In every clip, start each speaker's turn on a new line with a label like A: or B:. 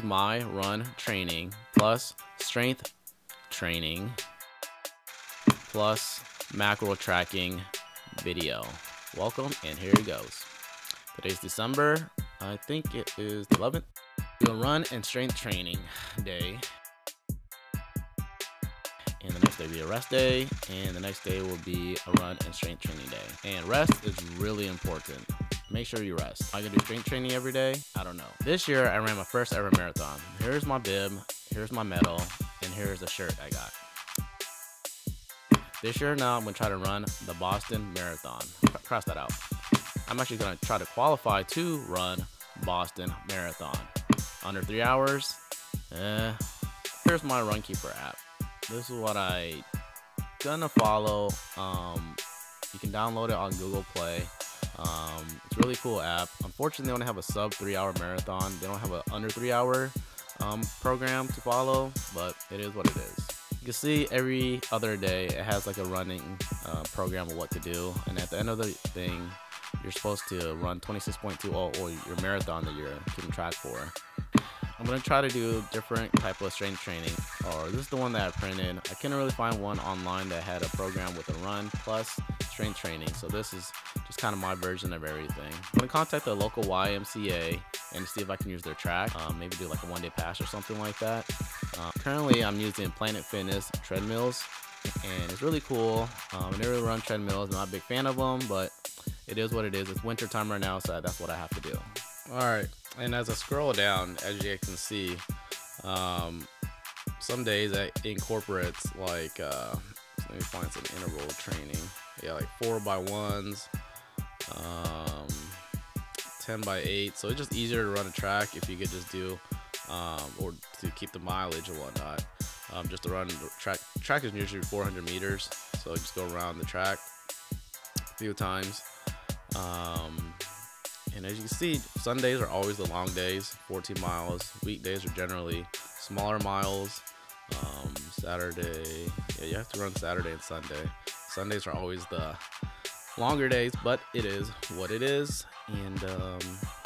A: my run training plus strength training plus macro tracking video. Welcome, and here it goes. Today's December, I think it is the 11th. Do a run and strength training day, and the next day will be a rest day, and the next day will be a run and strength training day. And rest is really important. Make sure you rest. Am I gonna do strength training every day? I don't know. This year I ran my first ever marathon. Here's my bib, here's my medal, and here's the shirt I got. This year now I'm gonna try to run the Boston Marathon. Cross that out. I'm actually gonna try to qualify to run Boston Marathon. Under 3 hours. Here's my Runkeeper app. This is what I gonna follow. You can download it on Google Play. It's a really cool app. Unfortunately, they only have a sub 3 hour marathon. They don't have an under 3 hour program to follow, but it is what it is. You can see every other day it has like a running program of what to do, and at the end of the thing you're supposed to run 26.20 or your marathon that you're keeping track for. I'm gonna try to do different type of strength training, or this is the one that I printed. I couldn't really find one online that had a program with a run plus strength training, so this is just kind of my version of everything. I'm gonna contact the local YMCA and see if I can use their track, maybe do like a one-day pass or something like that. Currently I'm using Planet Fitness treadmills, and it's really cool. I never run treadmills, I'm not a big fan of them, but it is what it is. It's winter time right now, so that's what I have to do. Alright, and as I scroll down, as you can see, some days it incorporates like, let me find some interval training. Yeah, like 4x1s, 10x8. So it's just easier to run a track if you could just do, or to keep the mileage and whatnot. Just to run the track. Track is usually 400 meters, so just go around the track a few times. And as you can see, Sundays are always the long days, 14 miles. Weekdays are generally smaller miles. Saturday, yeah, you have to run Saturday and Sunday. Sundays are always the longer days, but it is what it is. And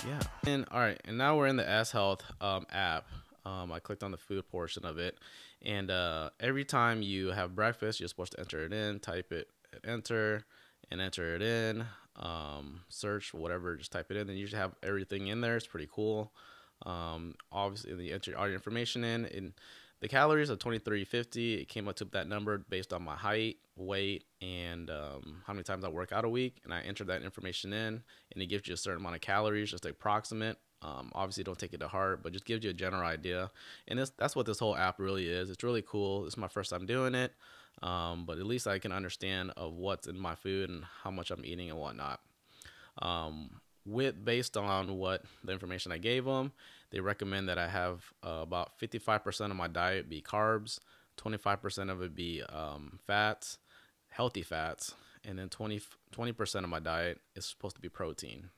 A: yeah. And all right, and now we're in the S Health app. I clicked on the food portion of it, and every time you have breakfast, you're supposed to enter it in, type it, enter, and enter it in. Search whatever, just type it in, and you should have everything in there. It's pretty cool. Obviously you enter all your information in, and the calories are 2350. It came up to that number based on my height, weight, and how many times I work out a week, and I entered that information in, and it gives you a certain amount of calories, just approximate. Obviously don't take it to heart, but just gives you a general idea. And that's what this whole app really is. It's really cool. This is my first time doing it. But at least I can understand of what's in my food and how much I'm eating and whatnot. Based on what the information I gave them, they recommend that I have about 55% of my diet be carbs, 25% of it be fats, healthy fats, and then 20% of my diet is supposed to be protein.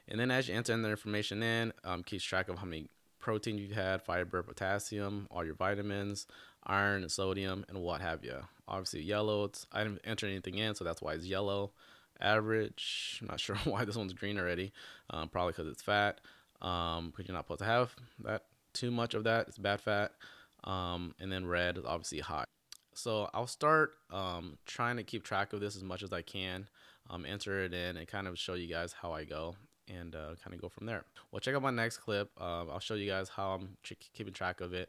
A: And then as you enter the information in, keeps track of how many protein you've had, fiber, potassium, all your vitamins, iron and sodium, and what have you. Obviously yellow, I didn't enter anything in, so that's why it's yellow. Average, I'm not sure why this one's green already, probably because it's fat, because you're not supposed to have that too much of that, it's bad fat. And then red is obviously high. So I'll start trying to keep track of this as much as I can, enter it in, and kind of show you guys how I go, and kind of go from there. Well, check out my next clip. I'll show you guys how I'm keeping track of it.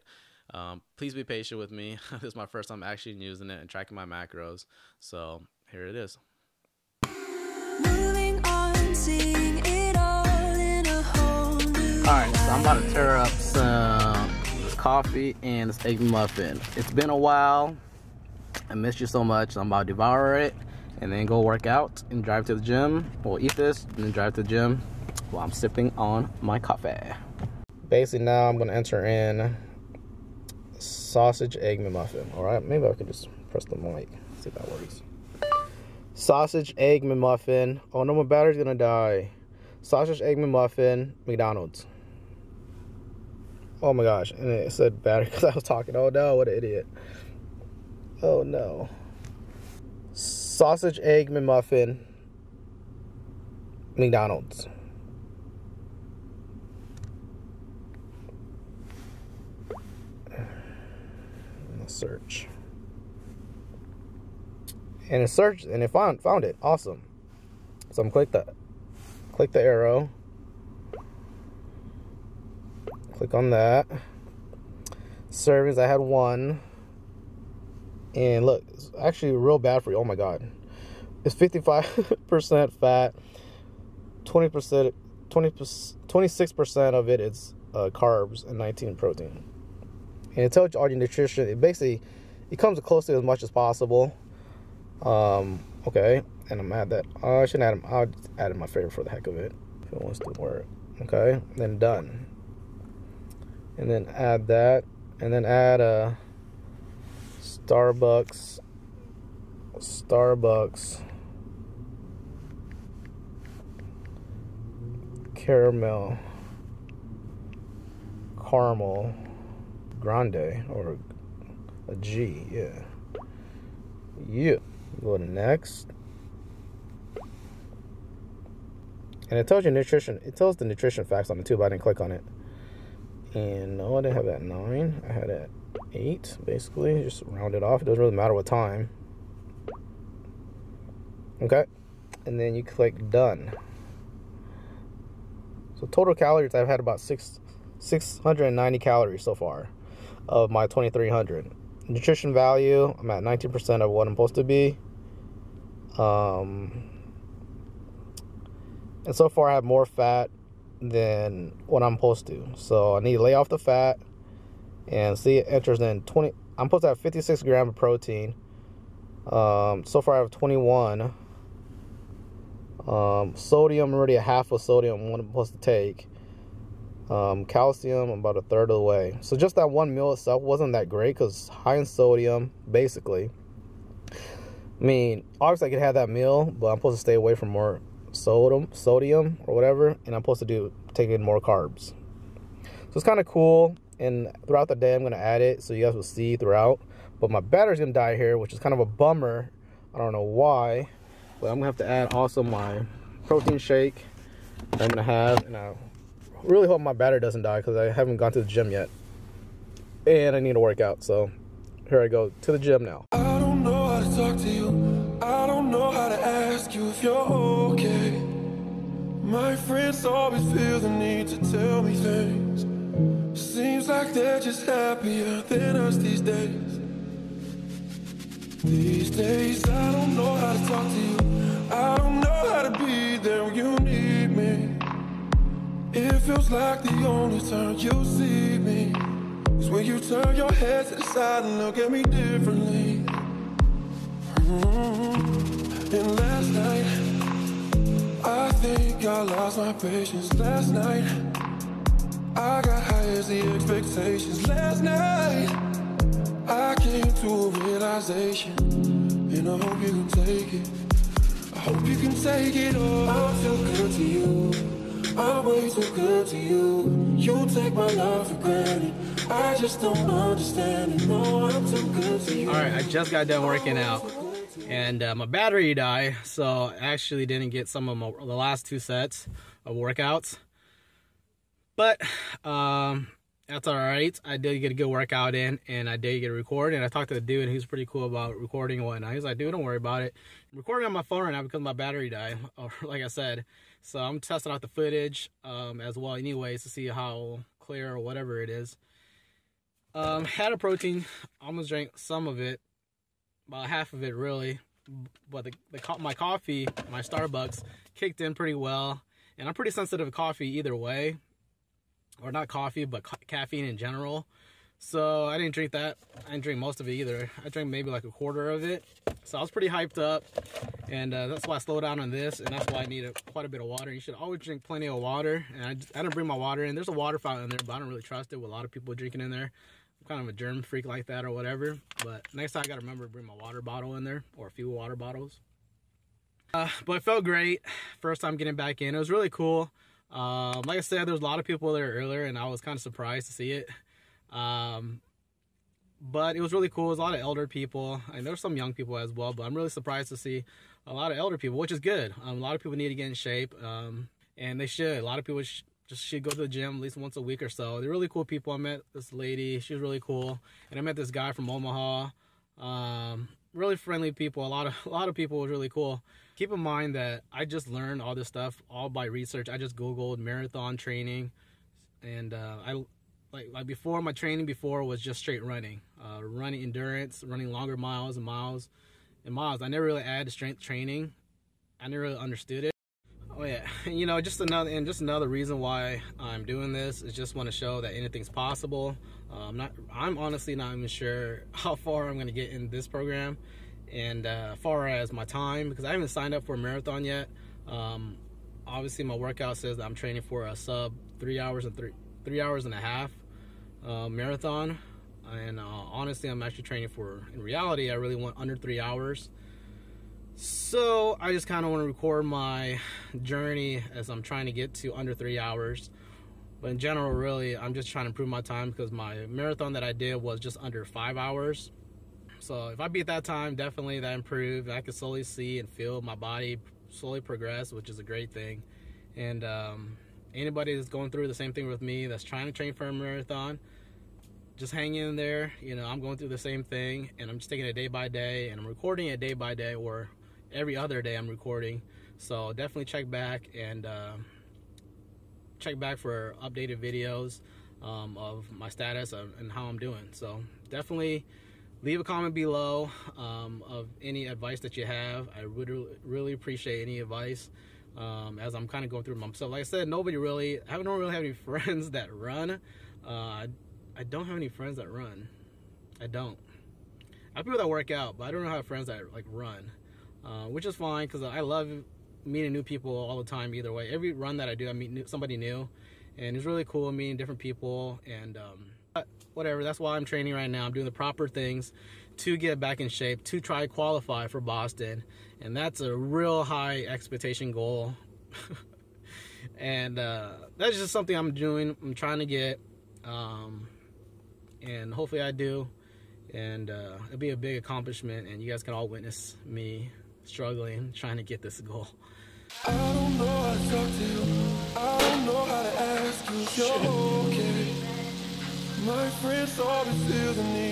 A: Please be patient with me. This is my first time actually using it and tracking my macros, so here it is.
B: Moving on, seeing it all in a whole new
A: Alright, so I'm about to tear up some this coffee and this egg muffin. It's been a while. I missed you so much. I'm about to devour it and then go work out and drive to the gym. We'll eat this and then drive to the gym while I'm sipping on my coffee. Basically now I'm going to enter in sausage egg McMuffin. Alright, maybe I could just press the mic, see if that works. Sausage egg McMuffin. Oh no, my battery's gonna die. Sausage egg McMuffin, McDonald's. Oh my gosh, and it said battery because I was talking. Oh no, what an idiot. Oh no. Sausage egg McMuffin, McDonald's.
C: search. And it searched and it found it. Awesome. So I'm click the arrow. Click on that. Servings, I had 1. And look, it's actually real bad for you. Oh my god. It's 55% fat, 26% of it is carbs, and 19 protein. And it tells you all your nutrition. It basically, it comes close to as much as possible. Okay, and I'm add that. I shouldn't add them. I'll add in my favorite for the heck of it if it wants to work. Okay, then done. And then add that, and then add a Starbucks caramel grande, or a G. Yeah. Go to next, and it tells you nutrition. It tells the nutrition facts on it too, but I didn't click on it. And no, I didn't have that 9. I had it at 8, basically. Just round it off. It doesn't really matter what time. Okay, and then you click done. So total calories, I've had about 690 calories so far of my 2300. Nutrition value, I'm at 19% of what I'm supposed to be. And so far I have more fat than what I'm supposed to. So I need to lay off the fat, and see it enters in 20. I'm supposed to have 56 grams of protein. So far I have 21. Sodium, already a half of sodium what I'm supposed to take. Calcium, about a third of the way. So just that one meal itself wasn't that great, because high in sodium, basically. I mean, obviously I could have that meal, but I'm supposed to stay away from more sodium or whatever, and I'm supposed to take in more carbs. So it's kind of cool, and throughout the day I'm going to add it so you guys will see throughout. But my battery's going to die here, which is kind of a bummer. I don't know why, but I'm going to have to add also my protein shake that I'm going to have, and I really hope my battery doesn't die, because I haven't gone to the gym yet, and I need to work out. So here I go to the gym now.
D: I don't know how to talk to you. I don't know how to ask you if you're okay. My friends always feel the need to tell me things. Seems like they're just happier than us these days. These days I don't know how to talk to you. I don't know how to be there when you need me. It feels like the only time you see me is when you turn your head to the side and look at me differently. And last night, I think I lost my patience. Last night, I got high as the expectations. Last night, I came to a realization, and I hope you can take it. I hope you can take it all. I'm too good to you. I'm way too good to you. You take my love for granted. I just don't understand it. No, I'm too good to you.
C: Alright, I just got done working out, and my battery died, so I actually didn't get some of the last 2 sets of workouts. But that's alright. I did get a good workout in, and I did get a record, and I talked to the dude, and he was pretty cool about recording and whatnot. He was like, dude, don't worry about it. I'm recording on my phone right now because my battery died, like I said. So I'm testing out the footage as well anyways to see how clear or whatever it is. Had a protein, almost drank some of it, about half of it really. But my coffee, my Starbucks, kicked in pretty well. And I'm pretty sensitive to coffee either way. Or not coffee, but caffeine in general. So I didn't drink that. I didn't drink most of it either. I drank maybe like a quarter of it. So I was pretty hyped up. And that's why I slowed down on this. And that's why I needed quite a bit of water. You should always drink plenty of water. And I didn't bring my water in. There's a water fountain in there, but I don't really trust it with a lot of people drinking in there. I'm kind of a germ freak like that or whatever. But next time I got to remember to bring my water bottle in there. Or a few water bottles. But it felt great. First time getting back in. It was really cool. Like I said, there was a lot of people there earlier, and I was kind of surprised to see it. But it was really cool. It was a lot of elder people, and there were some young people as well, but I'm really surprised to see a lot of elder people, which is good. A lot of people need to get in shape, and they should. A lot of people she'd go to the gym at least once a week or so. They're really cool people. I met this lady, she was really cool, and I met this guy from Omaha. Really friendly people. A lot of people was really cool. Keep in mind that I just learned all this stuff all by research. I just Googled marathon training, and I like before, my training before was just straight running, running endurance, running longer miles and miles and miles. I never really added strength training. I never really understood it. Oh yeah, you know, just another reason why I'm doing this is just want to show that anything's possible. I'm honestly not even sure how far I'm going to get in this program, and as far as my time, because I haven't signed up for a marathon yet. Obviously, my workout says that I'm training for a sub 3 hours and 3 hours and a half marathon, and honestly, I'm actually training for. In reality, I really want under 3 hours. So I just kind of want to record my journey as I'm trying to get to under 3 hours. But in general, really, I'm just trying to improve my time, because my marathon that I did was just under 5 hours. So if I beat that time, definitely that improved. I could slowly see and feel my body slowly progress, which is a great thing. And anybody that's going through the same thing with me, that's trying to train for a marathon, just hang in there. You know, I'm going through the same thing, and I'm just taking it day by day, and I'm recording it day by day, or every other day I'm recording. So definitely check back and check back for updated videos of my status and how I'm doing. So definitely leave a comment below of any advice that you have. I would really appreciate any advice as I'm kind of going through myself. Like I said, I don't really have any friends that run. I don't have any friends that run. I don't. I have people that work out, but I don't have friends that like run. Which is fine, because I love meeting new people all the time either way. Every run that I do, I meet somebody new, and it's really cool meeting different people. And whatever, that's why I'm training right now. I'm doing the proper things to get back in shape, to try to qualify for Boston, and that's a real high expectation goal. And that's just something I'm doing. I'm trying to get, and hopefully I do, and it'll be a big accomplishment, and you guys can all witness me struggling, trying to get this goal.
D: I don't know how to talk to you. I don't know how to ask you if you're okay. My friends always feel the need.